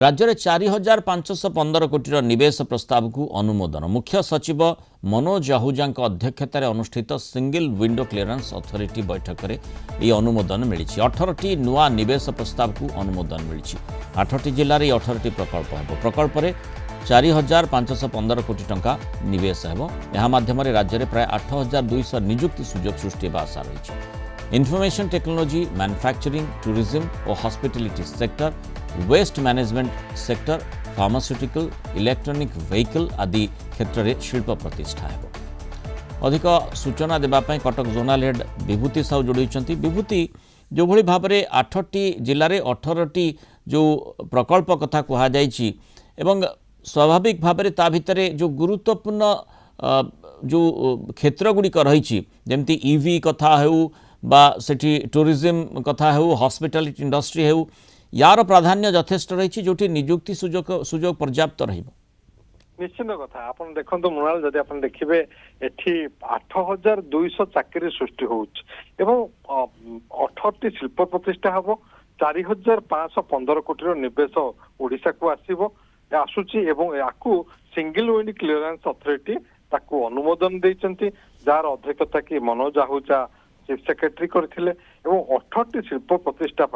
राज्य में 4515 कोटी निवेश प्रस्ताव को अनुमोदन मुख्य सचिव मनोज आहूजा अध्यक्षतार अनुष्ठित सिंगल विंडो क्लीयरेंस अथॉरिटी बैठक में यह अनुमोदन मिली। 18टी नुआ निवेश प्रस्ताव को अनुमोदन मिली। 8टी जिले में 18टी प्रकल्प हो। प्रकल्प में 4515 कोटी टंका निवेश हो। यह माध्यम राज्य में प्राय 8200 निजुक्ति सुजोग सृष्टि आशा रही। इन्फॉर्मेशन टेक्नोलॉजी, मैन्युफैक्चरिंग, टूरिज्म और hospitality sector, waste management sector, pharmaceutical, electronic vehicle आदि क्षेत्र में शिल्प प्रतिष्ठा है। अधिक सूचना देवाई कटक जोनाल हेड विभूति साहू जोड़ी। विभूति, जो भली भाव में 8टी जिले में 18टी जो प्रकल्प कथा कहुई एवं स्वाभाविक भाव में ता भितर जो गुरुत्वपूर्ण जो क्षेत्र गुड़िक रही जमती ईवी कथा हो बा सेठी टूरिज्म कथा हो, हॉस्पिटैलिटी इंडस्ट्री हो, यार प्राधान्य यथेष्ट रही जो निजुक्ति सुजोग पर्याप्त रही। निश्चित कथा आप देखो मृणाल, जदि आप देखिए एठी 8200 चाकरी सृष्टि होउछ 18टी शिल्प प्रतिष्ठा हम। 4515 कोटी निवेश ओडिशा को आसूची एवं याकू सिंगल विंडो क्लीयरेंस अथॉरिटी ताकू अनुमोदन देइचंती, जार अध्यक्षता की मनोज आहूजा चीफ सेक्रेटरी करथिले एवं 18टी शिल्प प्रतिष्ठा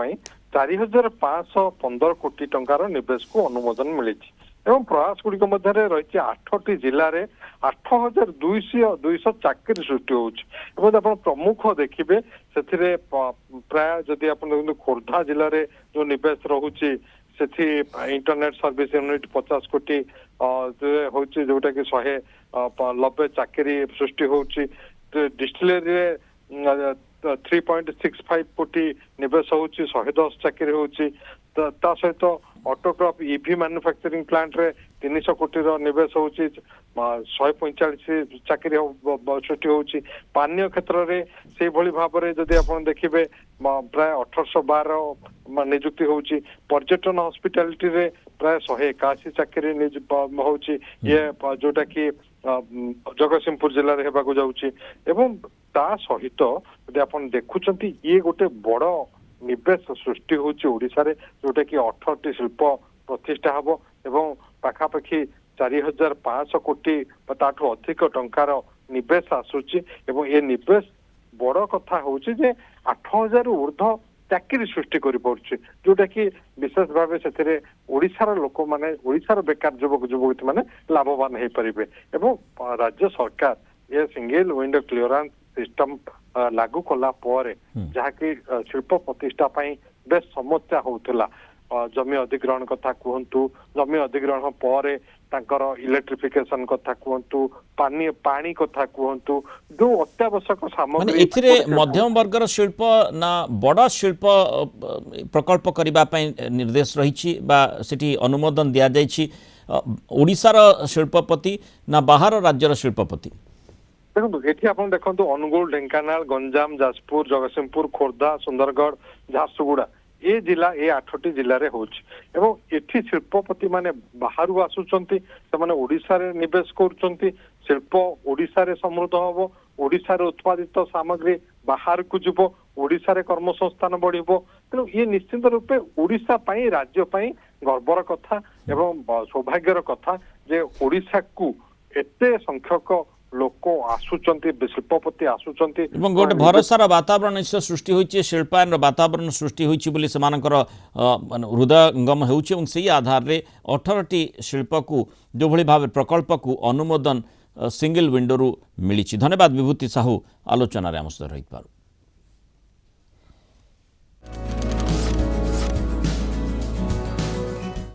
4515 कोटी टंकार निवेश को अनुमोदन मिली। एवं प्रयास गुड़िक मध्य रही 8टी जिले में 8200 चाकरी सृष्टि हो। प्रमुख देखिए से प्राय जदि आप खोर्धा जिले में जो निवेश रोचे इंटरनेट सर्विस यूनिट 50 कोटी जोटा कि 190 चाकरी सृष्टि हो। डिस्टिलरी 3.65 कोटी निवेश हो, 110 चाकरी हो। सहित ऑटोक्रॉप ईवी मैन्युफैक्चरिंग प्लांट रे 300 कोटी निवेश हो, 145 चाकरी सृष्टि हो। पानीय क्षेत्र में से भली भाव में जदि आप देखिए प्राय 1812 निजुक्ति हो। पर्यटन हॉस्पिटैलिटी रे प्राय 181 चाकरी हो, ये जोटा कि जगतसिंहपुर जिले में होगा जाऊँगी। एवं ता सहित यदि आप देखुं ये गोटे बड़ निवेश सृष्टि होड़शा जोटा कि 18टी शिल्प प्रतिष्ठा हम एवं पाखापाखि 4500 कोटी ताठू अधिक टंकार निवेश आसूची। एवं ये निवेश बड़ कथा हूँ 8000 ऊर्ध्व चाकरी सृष्टि कर जोटा कि विशेष भाव से ओडिशार लोक माने ओडिशार बेकार युवक युवती माने लाभवान हो पारे। एवं राज्य सरकार ये सिंगल विंडो क्लीयरेंस सिस्टम लागू कला जहाँकि शिल्प प्रतिष्ठा बेस समस्या होता। जमी अधिग्रहण कथा कहतु, जमी अधिग्रहण पर इलेक्ट्रिफिकेशन कथा कहतु, पानी कथा कहतु, जो अत्यावश्यक सामग्री मध्यम वर्गर शिल्प ना बड़ शिल्प प्रकल्प करने निर्देश रही अनुमोदन दि जाइए। ओडिशार शिल्पपति ना बाहर राज्यर शिल्पपति देखो ये आप देखो अनुगुल, ढेंकानाल, गंजाम, जाजपुर, जगतसिंहपुर, खोर्धा, सुंदरगढ़, झारसुगुड़ा ये जिला ये 8टी जिले में हो। शिल्पपति माने बाहर आसुचंती, से ओडिशा रे निवेश करुचंती। शिल्प ओडिशा रे समृद्ध हम, ओडिशा रे उत्पादित सामग्री बाहर को जीव, ओडिशा रे कर्मसंस्थान बढ़िबो। तेणु ये निश्चित रूपे ओडिशा पाई राज्य पाई गर्वर कथा एवं सौभाग्यर कथा जे ओडिशा को एते संख्यक लोक आसुचंती, शिल्पपति आसुचंती। गोटे भरोसार वातावरण सृष्टि होइछि, शिल्पायन वातावरण सृष्टि होइछि बोली सेमानकर हृदयंगम होउछि। से आधार रे 18टी शिल्प को जो भली भाव प्रकल्प को अनुमोदन सिंगल विंडो रु मिली। धन्यवाद विभूति साहू आलोचन आम सहित रही।